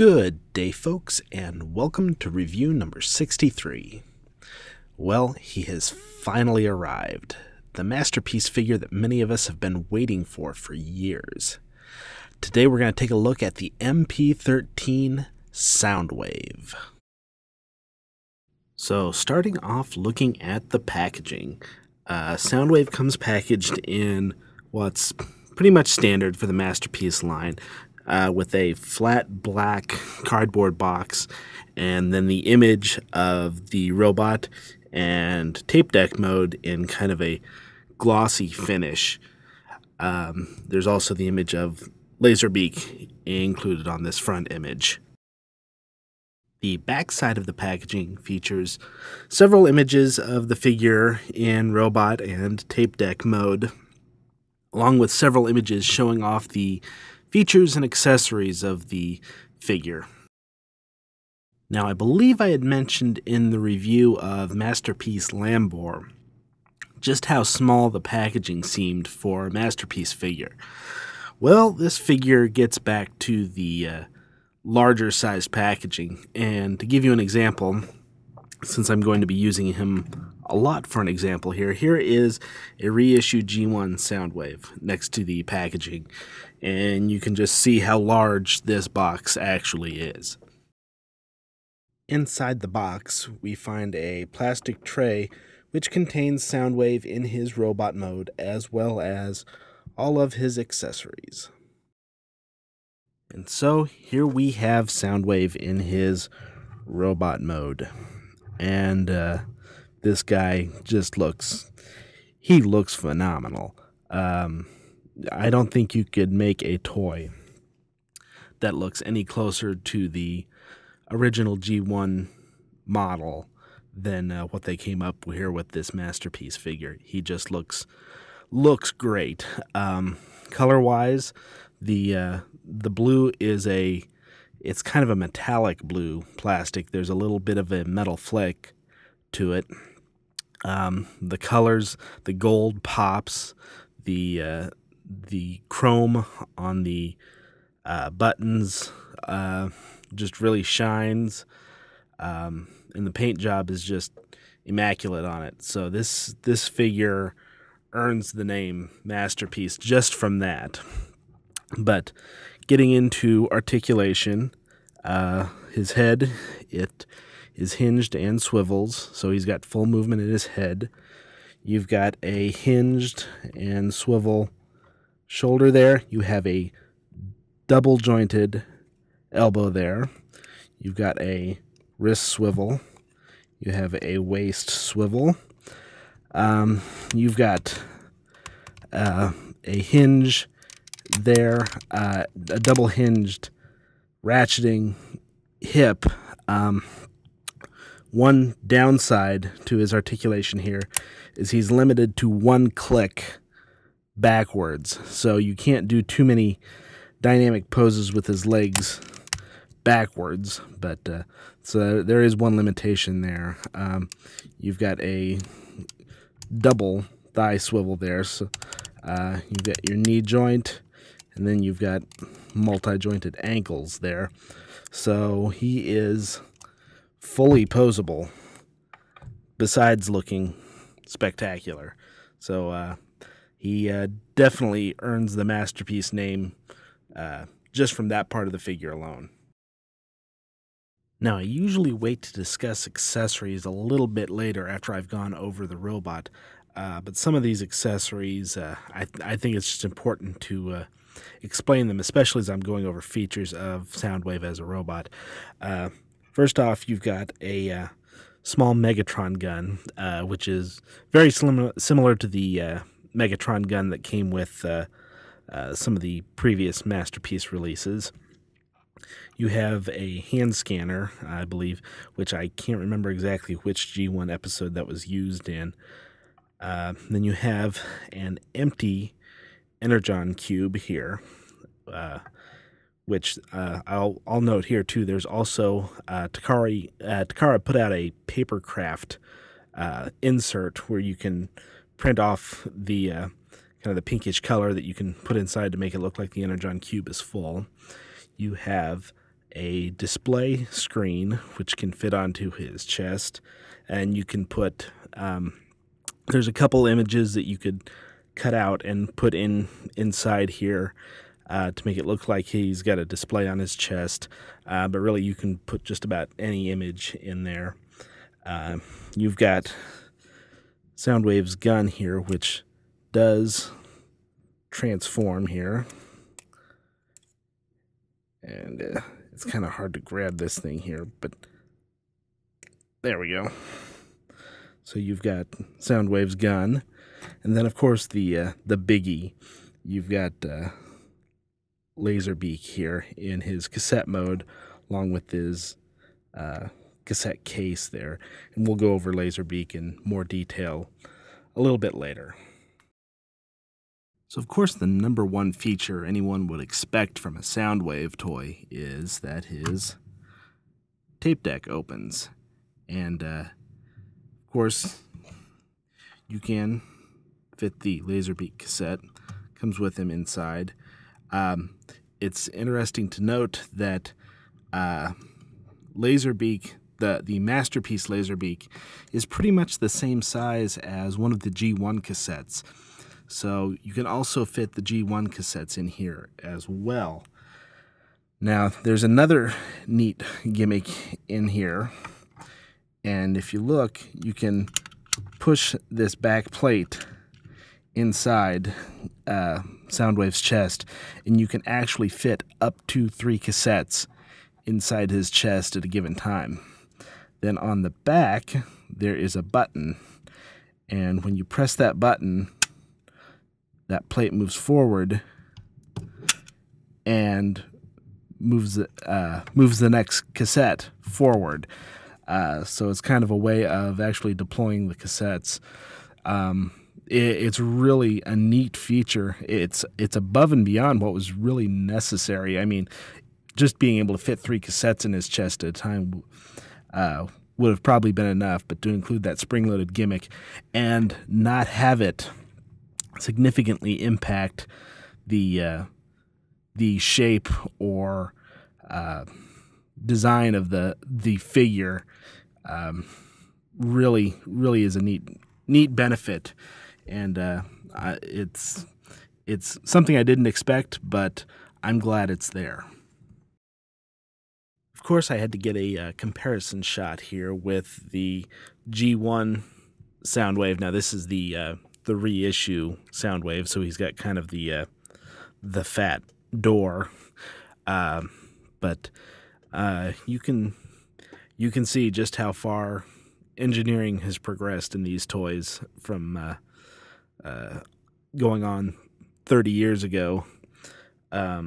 Good day, folks, and welcome to review number 63. Well, he has finally arrived, the masterpiece figure that many of us have been waiting for years. Today we're going to take a look at the MP-13 Soundwave. So, starting off looking at the packaging, Soundwave comes packaged in what's pretty much standard for the masterpiece line, with a flat black cardboard box and then the image of the robot and tape deck mode in kind of a glossy finish. There's also the image of Laserbeak included on this front image. The back side of the packaging features several images of the figure in robot and tape deck mode, along with several images showing off the features and accessories of the figure. Now, I believe I had mentioned in the review of Masterpiece Lambor just how small the packaging seemed for a Masterpiece figure. Well, this figure gets back to the larger sized packaging, and to give you an example, since I'm going to be using him a lot for an example here is a reissued G1 Soundwave next to the packaging, and you can just see how large this box actually is. Inside the box, we find a plastic tray which contains Soundwave in his robot mode as well as all of his accessories. And so here we have Soundwave in his robot mode. And this guy just looks phenomenal. I don't think you could make a toy that looks any closer to the original G1 model than what they came up here with this masterpiece figure. He just looks great. Color-wise, the blue is it's kind of a metallic blue plastic. There's a little bit of a metal flick to it. The colors, the gold pops, the chrome on the buttons just really shines, and the paint job is just immaculate on it. So this figure earns the name Masterpiece just from that. But getting into articulation, his head, it is hinged and swivels, so he's got full movement in his head. You've got a hinged and swivel shoulder there. You have a double jointed elbow there. You've got a wrist swivel. You have a waist swivel. You've got a hinge there, a double hinged ratcheting hip. One downside to his articulation here is he's limited to one click backwards, so you can't do too many dynamic poses with his legs backwards, but so there is one limitation there. You've got a double thigh swivel there, so you've got your knee joint, and then you've got multi-jointed ankles there. So he is fully posable, besides looking spectacular. So he definitely earns the masterpiece name just from that part of the figure alone. Now, I usually wait to discuss accessories a little bit later after I've gone over the robot, but some of these accessories, I think it's just important to explain them, especially as I'm going over features of Soundwave as a robot. First off, you've got a small Megatron gun, which is very similar to the Megatron gun that came with some of the previous Masterpiece releases. You have a hand scanner, I believe, which I can't remember exactly which G1 episode that was used in. Then you have an empty Energon cube here, which I'll note here too. There's also Takara put out a papercraft insert where you can print off the kind of the pinkish color that you can put inside to make it look like the Energon cube is full. You have a display screen which can fit onto his chest, and you can put there's a couple images that you could cut out and put inside here to make it look like he's got a display on his chest, but really you can put just about any image in there. You've got Soundwave's gun here, which does transform here, and it's kind of hard to grab this thing here, but there we go. So you've got Soundwave's gun, and then of course the biggie. You've got Laserbeak here in his cassette mode, along with his cassette case there, and we'll go over Laserbeak in more detail a little bit later. So of course the number one feature anyone would expect from a Soundwave toy is that his tape deck opens, and of course you can fit the Laserbeak cassette, comes with him inside. It's interesting to note that Laserbeak, the Masterpiece Laserbeak, is pretty much the same size as one of the G1 cassettes. So you can also fit the G1 cassettes in here as well. Now, there's another neat gimmick in here, and if you look, you can push this back plate inside Soundwave's chest, and you can actually fit up to 3 cassettes inside his chest at a given time. Then on the back, there is a button, and when you press that button, that plate moves forward and moves the next cassette forward. So it's kind of a way of actually deploying the cassettes. It's really a neat feature. It's above and beyond what was really necessary. I mean, just being able to fit 3 cassettes in his chest at a time would have probably been enough, but to include that spring-loaded gimmick and not have it significantly impact the shape or design of the figure really is a neat benefit, and it's something I didn't expect, but I'm glad it's there. Of course, I had to get a comparison shot here with the G1 Soundwave. Now, this is the reissue Soundwave, so he's got kind of the fat door, but you can see just how far engineering has progressed in these toys from going on 30 years ago. I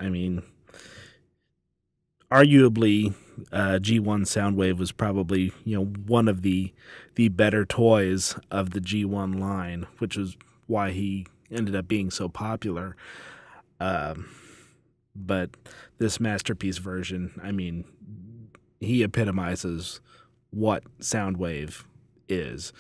mean, arguably, G1 Soundwave was probably, one of the better toys of the G1 line, which is why he ended up being so popular. But this Masterpiece version, I mean, he epitomizes what Soundwave is.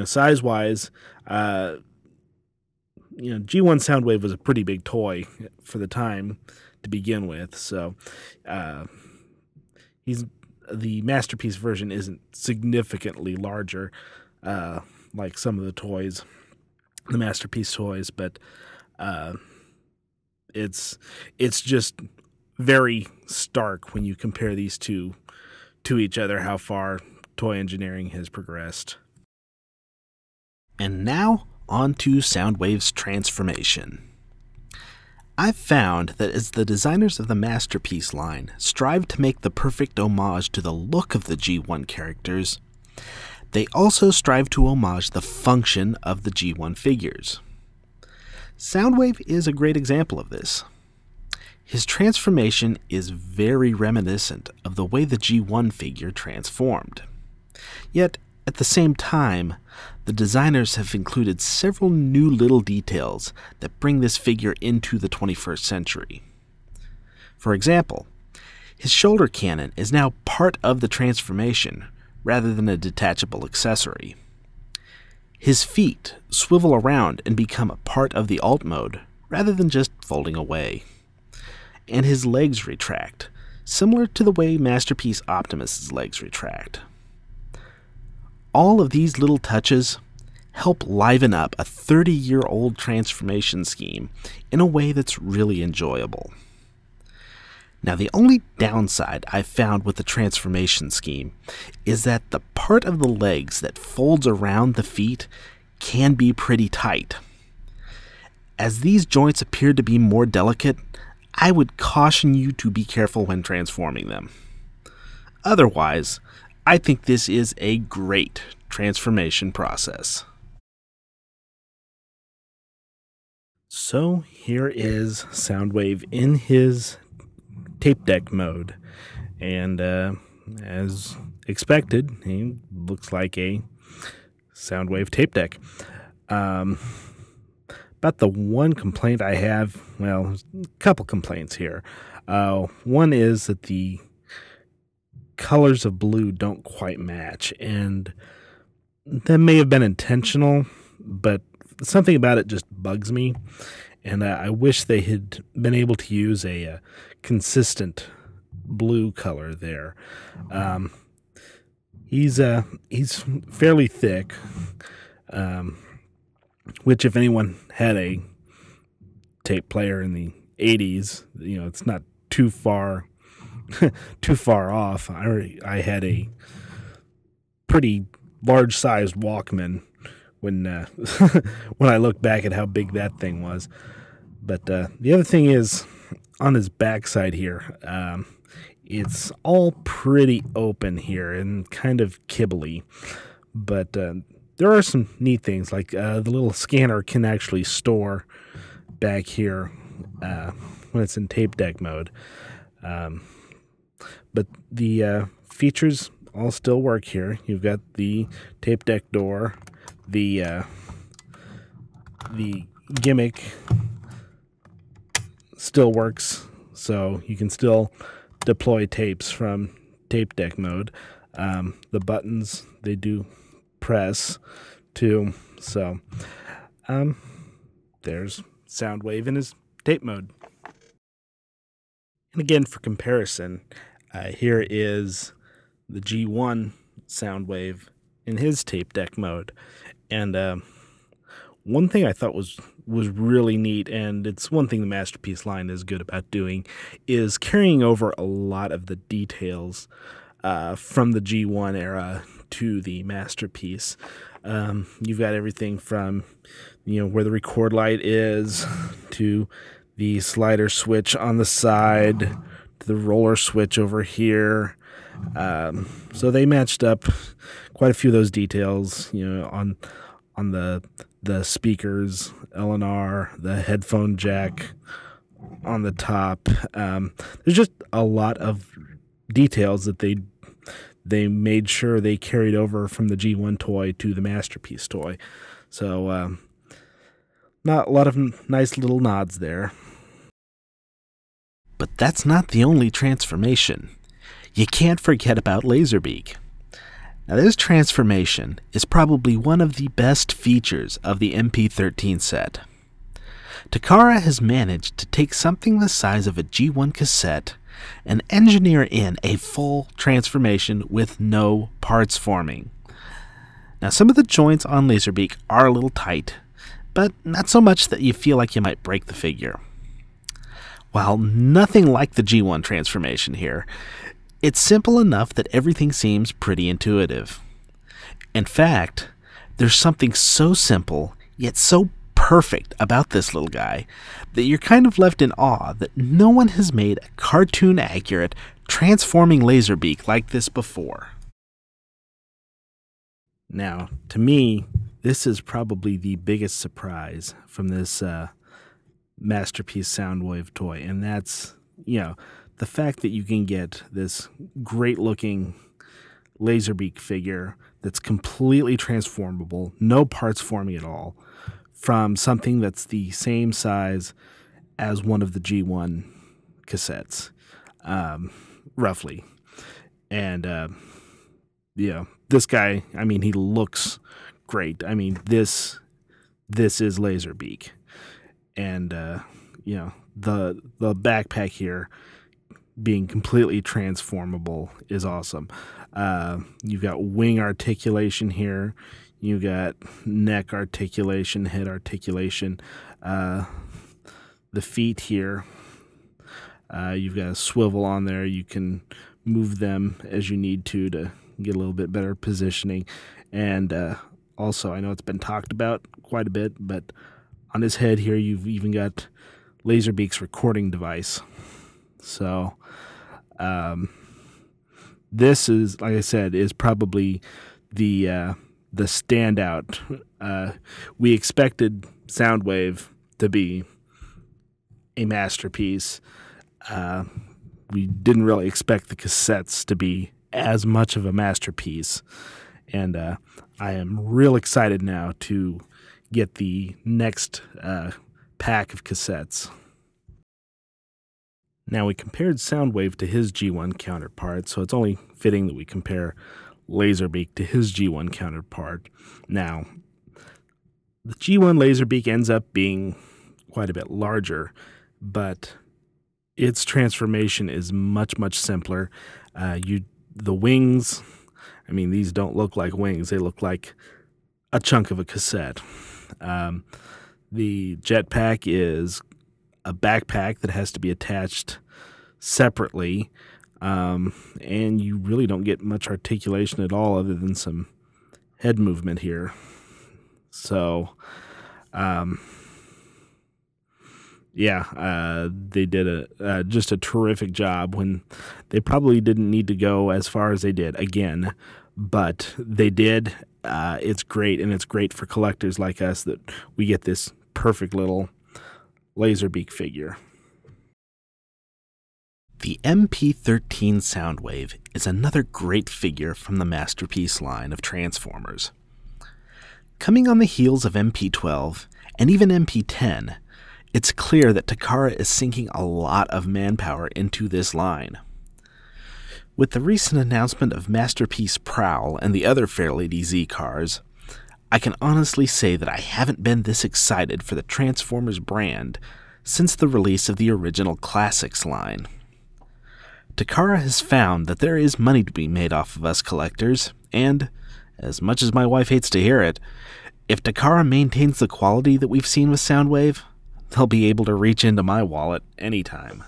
Size-wise, G1 Soundwave was a pretty big toy for the time to begin with, so the Masterpiece version isn't significantly larger like some of the Masterpiece toys, but it's just very stark when you compare these two to each other, how far toy engineering has progressed. And now, on to Soundwave's transformation. I've found that as the designers of the Masterpiece line strive to make the perfect homage to the look of the G1 characters, they also strive to homage the function of the G1 figures. Soundwave is a great example of this. His transformation is very reminiscent of the way the G1 figure transformed. Yet, at the same time, the designers have included several new little details that bring this figure into the 21st century. For example, his shoulder cannon is now part of the transformation rather than a detachable accessory. His feet swivel around and become a part of the alt mode rather than just folding away. And his legs retract, similar to the way Masterpiece Optimus's legs retract. All of these little touches help liven up a 30-year-old transformation scheme in a way that's really enjoyable. Now, the only downside I've found with the transformation scheme is that the part of the legs that folds around the feet can be pretty tight. As these joints appear to be more delicate, I would caution you to be careful when transforming them. Otherwise, I think this is a great transformation process. So here is Soundwave in his tape deck mode, and as expected, he looks like a Soundwave tape deck. About the one complaint I have, well, there's a couple complaints here. One is that the colors of blue don't quite match, and that may have been intentional, but something about it just bugs me, and I wish they had been able to use a consistent blue color there. He's fairly thick, which if anyone had a tape player in the 80s, you know, it's not too far off. I had a pretty large-sized Walkman when when I look back at how big that thing was. But the other thing is, on his backside here, it's all pretty open here and kind of kibbly. But there are some neat things, like the little scanner can actually store back here when it's in tape deck mode. But the features all still work here. You've got the tape deck door, the gimmick still works, so you can still deploy tapes from tape deck mode. The buttons, they do press too, so there's Soundwave in his tape mode. And again, for comparison, here is the G1 Soundwave in his tape deck mode. And one thing I thought was really neat, and it's one thing the Masterpiece line is good about doing, is carrying over a lot of the details from the G1 era to the Masterpiece. You've got everything from, you know, where the record light is, to the slider switch on the side, to the roller switch over here. So they matched up quite a few of those details, you know, on the speakers, L&R, the headphone jack on the top. There's just a lot of details that they made sure they carried over from the G1 toy to the Masterpiece toy. So not a lot of nice little nods there. But that's not the only transformation. You can't forget about Laserbeak. Now, this transformation is probably one of the best features of the MP-13 set. Takara has managed to take something the size of a G1 cassette and engineer in a full transformation with no parts forming. Now, some of the joints on Laserbeak are a little tight, but not so much that you feel like you might break the figure. While nothing like the G1 transformation here, it's simple enough that everything seems pretty intuitive. In fact, there's something so simple, yet so perfect about this little guy that you're kind of left in awe that no one has made a cartoon-accurate, transforming Laserbeak like this before. Now, to me, this is probably the biggest surprise from this Masterpiece Soundwave toy, and that's, you know, the fact that you can get this great-looking Laserbeak figure that's completely transformable, no parts forming at all, from something that's the same size as one of the G1 cassettes, roughly. And, yeah, this guy, I mean, he looks great. I mean, this is Laserbeak. And you know, the backpack here being completely transformable is awesome. You've got wing articulation here. You've got neck articulation, head articulation. The feet here, you've got a swivel on there. You can move them as you need to get a little bit better positioning. And also, I know it's been talked about quite a bit, but on his head here, you've even got Laserbeak's recording device. So this is, like I said, is probably the standout. We expected Soundwave to be a masterpiece. We didn't really expect the cassettes to be as much of a masterpiece. And I am real excited now to get the next pack of cassettes. Now, we compared Soundwave to his G1 counterpart, so it's only fitting that we compare Laserbeak to his G1 counterpart. Now, the G1 Laserbeak ends up being quite a bit larger, but its transformation is much, much simpler. The wings, I mean, these don't look like wings. They look like a chunk of a cassette. The jetpack is a backpack that has to be attached separately, and you really don't get much articulation at all other than some head movement here. So, yeah, they did just a terrific job when they probably didn't need to go as far as they did again, but they did. It's great, and it's great for collectors like us that we get this perfect little Laserbeak figure. The MP-13 Soundwave is another great figure from the Masterpiece line of Transformers. Coming on the heels of MP-12 and even MP-10, it's clear that Takara is sinking a lot of manpower into this line. With the recent announcement of Masterpiece Prowl and the other Fairlady Z cars, I can honestly say that I haven't been this excited for the Transformers brand since the release of the original Classics line. Takara has found that there is money to be made off of us collectors, and, as much as my wife hates to hear it, if Takara maintains the quality that we've seen with Soundwave, they'll be able to reach into my wallet anytime.